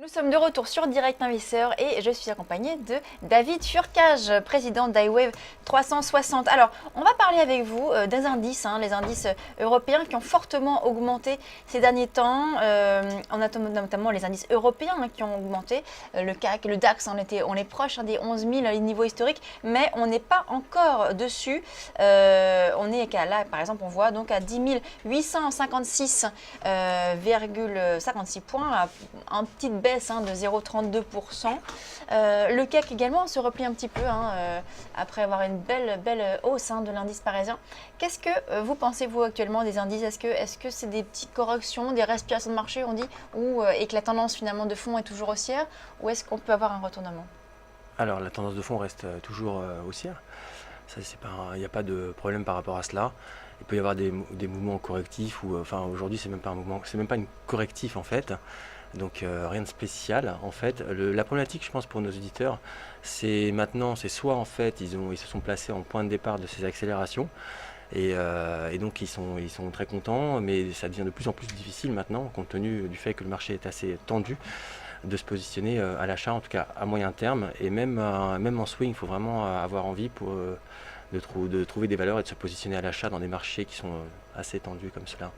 Nous sommes de retour sur Direct Investisseur et je suis accompagnée de David Furcage, président d'iWave 360. Alors, on va parler avec vous des indices, les indices européens qui ont fortement augmenté ces derniers temps. On a notamment les indices européens qui ont augmenté. Le CAC, le DAX, on est proche des 11 000 les niveaux historiques, mais on n'est pas encore dessus. On est là, par exemple, on voit donc à 10 856,56 points, un petit baisse de 0,32%. Le CAC également se replie un petit peu après avoir une belle hausse de l'indice parisien. Qu'est-ce que vous pensez, vous, actuellement des indices? Est-ce que c'est des petites corrections, des respirations de marché, on dit, et que la tendance finalement de fond est toujours haussière, ou est-ce qu'on peut avoir un retournement? Alors la tendance de fond reste toujours haussière. Ça, il n'y a pas de problème par rapport à cela. Il peut y avoir des mouvements correctifs ou aujourd'hui c'est même pas un mouvement, c'est même pas une correctif en fait. Donc rien de spécial en fait. La problématique, je pense, pour nos auditeurs, c'est maintenant, c'est soit en fait ils se sont placés en point de départ de ces accélérations et donc ils sont très contents, mais ça devient de plus en plus difficile maintenant compte tenu du fait que le marché est assez tendu de se positionner à l'achat, en tout cas à moyen terme, et même en swing, il faut vraiment avoir envie de trouver des valeurs et de se positionner à l'achat dans des marchés qui sont assez tendus comme cela.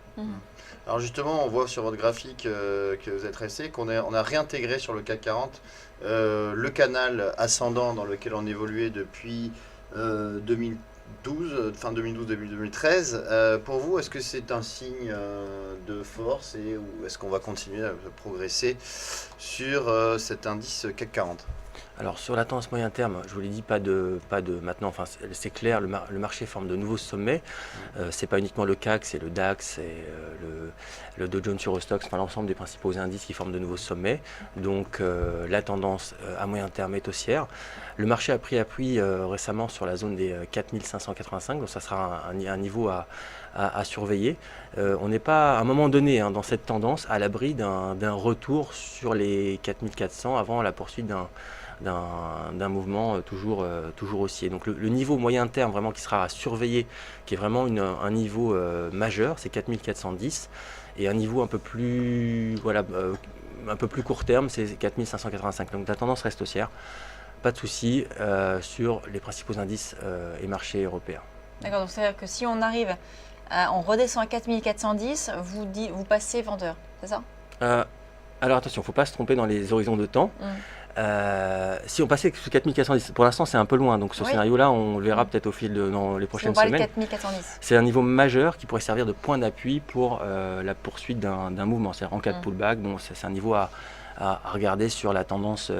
Alors justement, on voit sur votre graphique que vous êtes resté qu'on a réintégré sur le CAC 40 le canal ascendant dans lequel on évoluait depuis 2012, fin 2012, début 2013. Pour vous, est-ce que c'est un signe de force ou est-ce qu'on va continuer à progresser sur cet indice CAC 40? Alors sur la tendance moyen terme, je vous l'ai dit, pas de maintenant, enfin c'est clair, le marché forme de nouveaux sommets. C'est pas uniquement le CAC, c'est le DAX, c'est le Dow Jones Eurostoxx, enfin l'ensemble des principaux indices qui forment de nouveaux sommets. Donc la tendance à moyen terme est haussière. Le marché a pris appui récemment sur la zone des 4585, donc ça sera un niveau à surveiller. On n'est pas à un moment donné dans cette tendance à l'abri d'un retour sur les 4400 avant la poursuite d'un mouvement toujours haussier. Donc le niveau moyen terme vraiment qui sera à surveiller, qui est vraiment un niveau majeur, c'est 4410, et un niveau un peu plus court terme, c'est 4585. Donc la tendance reste haussière, pas de souci sur les principaux indices et marchés européens. D'accord, donc c'est-à-dire que si on arrive, on redescend à 4410, vous passez vendeur, c'est ça? Alors attention, il ne faut pas se tromper dans les horizons de temps. Si on passait sous 4410, pour l'instant c'est un peu loin, donc ce scénario-là on le verra peut-être au fil dans les prochaines si on semaines. 4410. C'est un niveau majeur qui pourrait servir de point d'appui pour la poursuite d'un mouvement. C'est-à-dire en cas de pullback, bon, c'est un niveau à regarder sur la tendance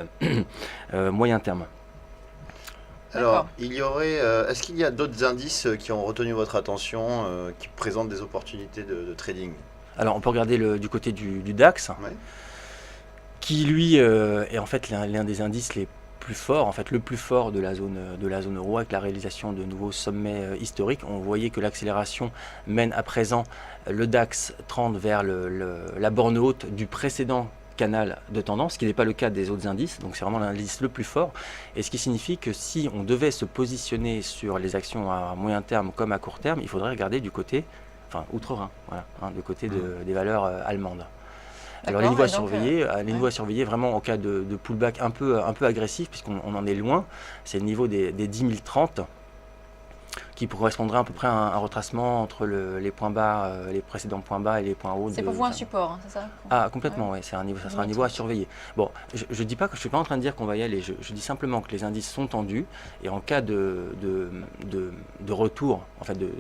moyen terme. Alors, est-ce qu'il y a d'autres indices qui ont retenu votre attention, qui présentent des opportunités de trading? Alors on peut regarder du côté du DAX. Ouais. Qui lui est en fait l'un des indices les plus forts, en fait le plus fort de la zone euro, avec la réalisation de nouveaux sommets historiques. On voyait que l'accélération mène à présent le DAX 30 vers la borne haute du précédent canal de tendance, ce qui n'est pas le cas des autres indices, donc c'est vraiment l'indice le plus fort, et ce qui signifie que si on devait se positionner sur les actions à moyen terme comme à court terme, il faudrait regarder du côté, outre-Rhin, du côté des valeurs allemandes. Alors les niveaux à surveiller, vraiment en cas de pullback un peu agressif, puisqu'on en est loin, c'est le niveau des 10 030 qui correspondrait à peu près à un retracement entre les points bas, les précédents points bas et les points hauts. C'est pour vous un support, c'est ça? Ah, complètement, oui, ça sera un niveau à surveiller. Bon, je dis pas que je suis pas en train de dire qu'on va y aller, je dis simplement que les indices sont tendus et en cas de retour, en fait de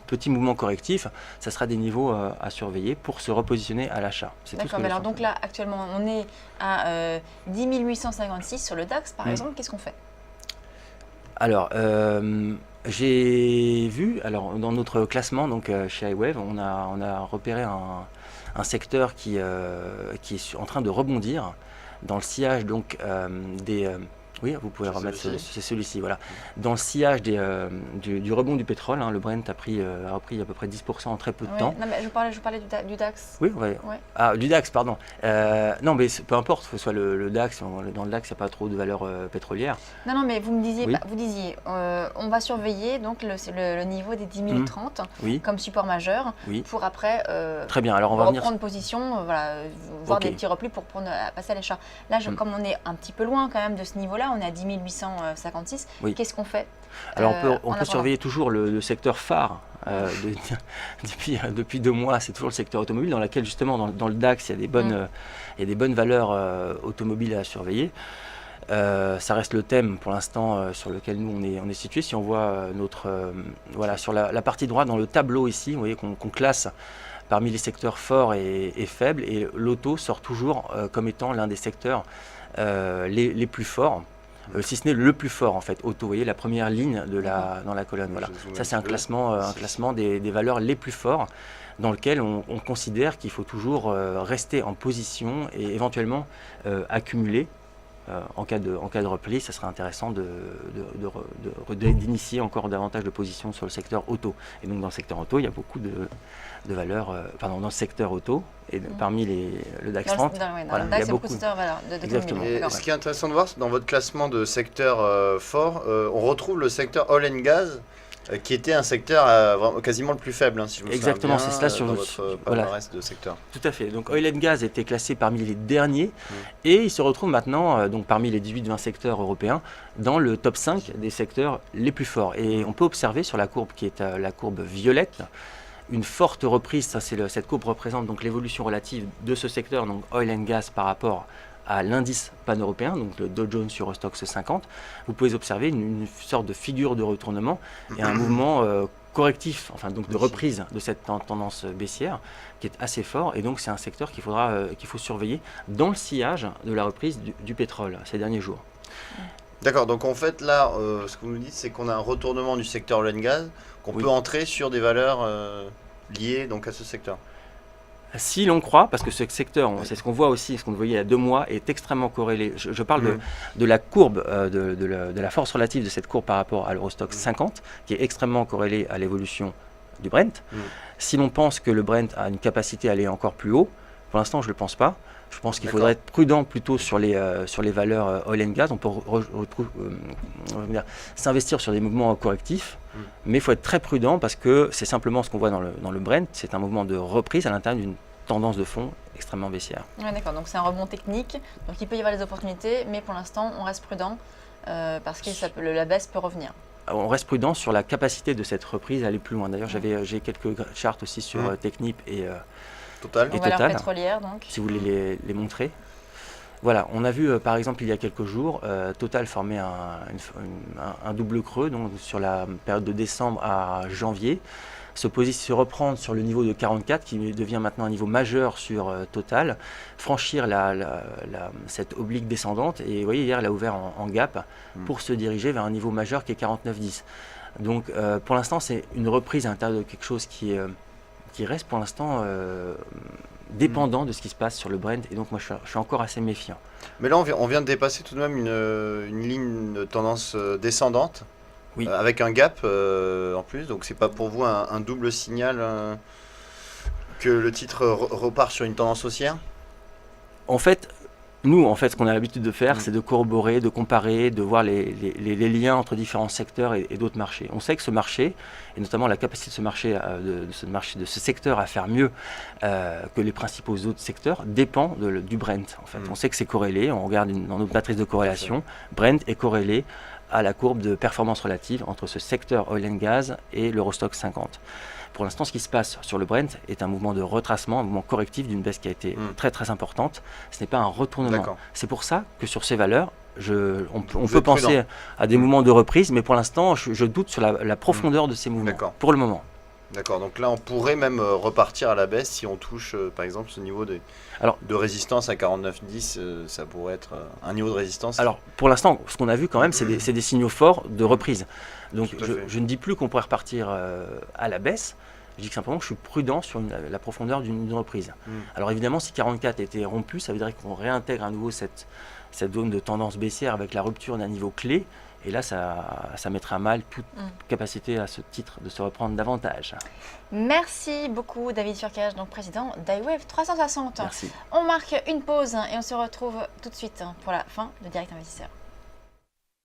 petits mouvements correctifs, ça sera des niveaux à surveiller pour se repositionner à l'achat. D'accord, mais alors donc là actuellement on est à 10 856 sur le DAX par exemple, qu'est-ce qu'on fait? Alors, j'ai vu, alors dans notre classement, donc chez iWave, on a repéré un secteur qui est en train de rebondir dans le sillage donc Oui, vous pouvez C'est remettre celui-ci. c'est celui-ci. Voilà. Dans le sillage du rebond du pétrole, le Brent a repris à peu près 10% en très peu de Ouais. temps. Non, mais je parlais du DAX. Oui, Ouais. Ah, du DAX, pardon. Non, mais peu importe, que ce soit le DAX, dans le DAX, il n'y a pas trop de valeur pétrolière. Non, mais vous me disiez, Oui. vous disiez, on va surveiller donc le niveau des 10 Mhm. 30 Oui, comme support majeur oui. pour après Très bien. Alors, on va venir. reprendre position, voir Ok. des petits replis pour passer à l'achat. Là, comme on est un petit peu loin quand même de ce niveau-là, on est à 10 856, Oui. qu'est-ce qu'on fait Alors, on en peut attendant surveiller toujours le secteur phare. Depuis 2 mois, c'est toujours le secteur automobile dans lequel justement dans le DAX il y a des bonnes valeurs automobiles à surveiller. Ça reste le thème pour l'instant sur lequel nous on est situé. Si on voit voilà, sur la partie droite dans le tableau ici, vous voyez qu'on classe parmi les secteurs forts et faibles, et l'auto sort toujours comme étant l'un des secteurs les plus forts. Si ce n'est le plus fort en fait, auto, vous voyez la première ligne dans la colonne. Voilà. Je zoome Ça c'est un petit peu. classement des valeurs les plus forts dans lequel on considère qu'il faut toujours rester en position et éventuellement accumuler. En cas de repli, ça serait intéressant d'initier encore davantage de positions sur le secteur auto. Et donc dans le secteur auto, il y a beaucoup de valeurs, dans le secteur auto, et parmi le DAX 30, dans voilà, le il y DAX, a il y a beaucoup beaucoup. de secteurs Exactement. Et d'automobile. ce qui est intéressant de voir, c'est dans votre classement de secteurs forts, on retrouve le secteur oil and gas, qui était un secteur quasiment le plus faible, hein, si je me souviens Exactement, bien, c'est cela sur dans le- votre voilà. palmarès de secteur. Tout à fait. Donc Oil and Gas était classé parmi les derniers et il se retrouve maintenant donc parmi les 18-20 secteurs européens dans le top 5 des secteurs les plus forts. Et on peut observer sur la courbe qui est la courbe violette une forte reprise. Cette courbe représente donc l'évolution relative de ce secteur, donc Oil and Gas par rapport à l'indice pan-européen, donc le Dow Jones Eurostoxx 50. Vous pouvez observer une sorte de figure de retournement et un mouvement correctif, donc de reprise de cette tendance baissière qui est assez fort, et donc c'est un secteur qu'il faut surveiller dans le sillage de la reprise du pétrole ces derniers jours. D'accord, donc en fait là, ce que vous nous dites, c'est qu'on a un retournement du secteur oil and gas, qu'on Oui. peut entrer sur des valeurs liées donc à ce secteur. Si l'on croit, parce que ce secteur, c'est ce qu'on voit aussi, ce qu'on voyait il y a 2 mois, est extrêmement corrélé. Je parle de la courbe, de la force relative de cette courbe par rapport à l'Eurostoxx 50, qui est extrêmement corrélée à l'évolution du Brent. Si l'on pense que le Brent a une capacité à aller encore plus haut, pour l'instant je ne le pense pas. Je pense qu'il faudrait être prudent plutôt sur les valeurs oil and gas. On peut s'investir sur des mouvements correctifs, mais il faut être très prudent parce que c'est simplement ce qu'on voit dans le Brent, c'est un mouvement de reprise à l'intérieur d'une tendance de fond extrêmement baissière. Ouais, d'accord, donc c'est un rebond technique, donc il peut y avoir des opportunités, mais pour l'instant on reste prudent parce que la baisse peut revenir. On reste prudent sur la capacité de cette reprise à aller plus loin. D'ailleurs, j'ai quelques charts aussi sur Technip et Total. En Et valeur Total. pétrolière donc. si vous voulez les montrer. Voilà, on a vu par exemple il y a quelques jours, Total formait un double creux donc, sur la période de décembre à janvier, se reprendre sur le niveau de 44 qui devient maintenant un niveau majeur sur Total, franchir cette oblique descendante, et vous voyez hier elle a ouvert en gap pour se diriger vers un niveau majeur qui est 49,10. Donc pour l'instant c'est une reprise à l'intérieur de quelque chose qui reste pour l'instant dépendant de ce qui se passe sur le Brent, et donc moi je suis encore assez méfiant. Mais là, on vient de dépasser tout de même une ligne de tendance descendante, Oui. avec un gap en plus. Donc, c'est pas pour vous un double signal que le titre repart sur une tendance haussière? En fait, ce qu'on a l'habitude de faire, c'est de corroborer, de comparer, de voir les liens entre différents secteurs et d'autres marchés. On sait que ce marché, et notamment la capacité de ce secteur à faire mieux que les principaux autres secteurs, dépend du Brent. En fait. On sait que c'est corrélé, on regarde dans notre matrice de corrélation, Brent est corrélé à la courbe de performance relative entre ce secteur oil and gas et l'Eurostoxx 50. Pour l'instant, ce qui se passe sur le Brent est un mouvement de retracement, un mouvement correctif d'une baisse qui a été très très importante. Ce n'est pas un retournement. D'accord. C'est pour ça que sur ces valeurs, on Vous peut êtes penser prudent. à des mouvements de reprise, mais pour l'instant, je doute sur la profondeur de ces mouvements, D'accord. pour le moment. D'accord, donc là, on pourrait même repartir à la baisse si on touche, par exemple, ce niveau de résistance à 49,10. Ça pourrait être un niveau de résistance. Alors, pour l'instant, ce qu'on a vu quand même, c'est des signaux forts de reprise. Donc, Tout à fait. je ne dis plus qu'on pourrait repartir à la baisse. Je dis que simplement que je suis prudent sur la profondeur d'une reprise. Alors évidemment, si 44 était rompu, ça veut dire qu'on réintègre à nouveau cette zone de tendance baissière avec la rupture d'un niveau clé. Et là, ça mettrait à mal toute capacité à ce titre de se reprendre davantage. Merci beaucoup David Turcage, donc président d'iWave 360. Merci. On marque une pause et on se retrouve tout de suite pour la fin de Direct Investisseur.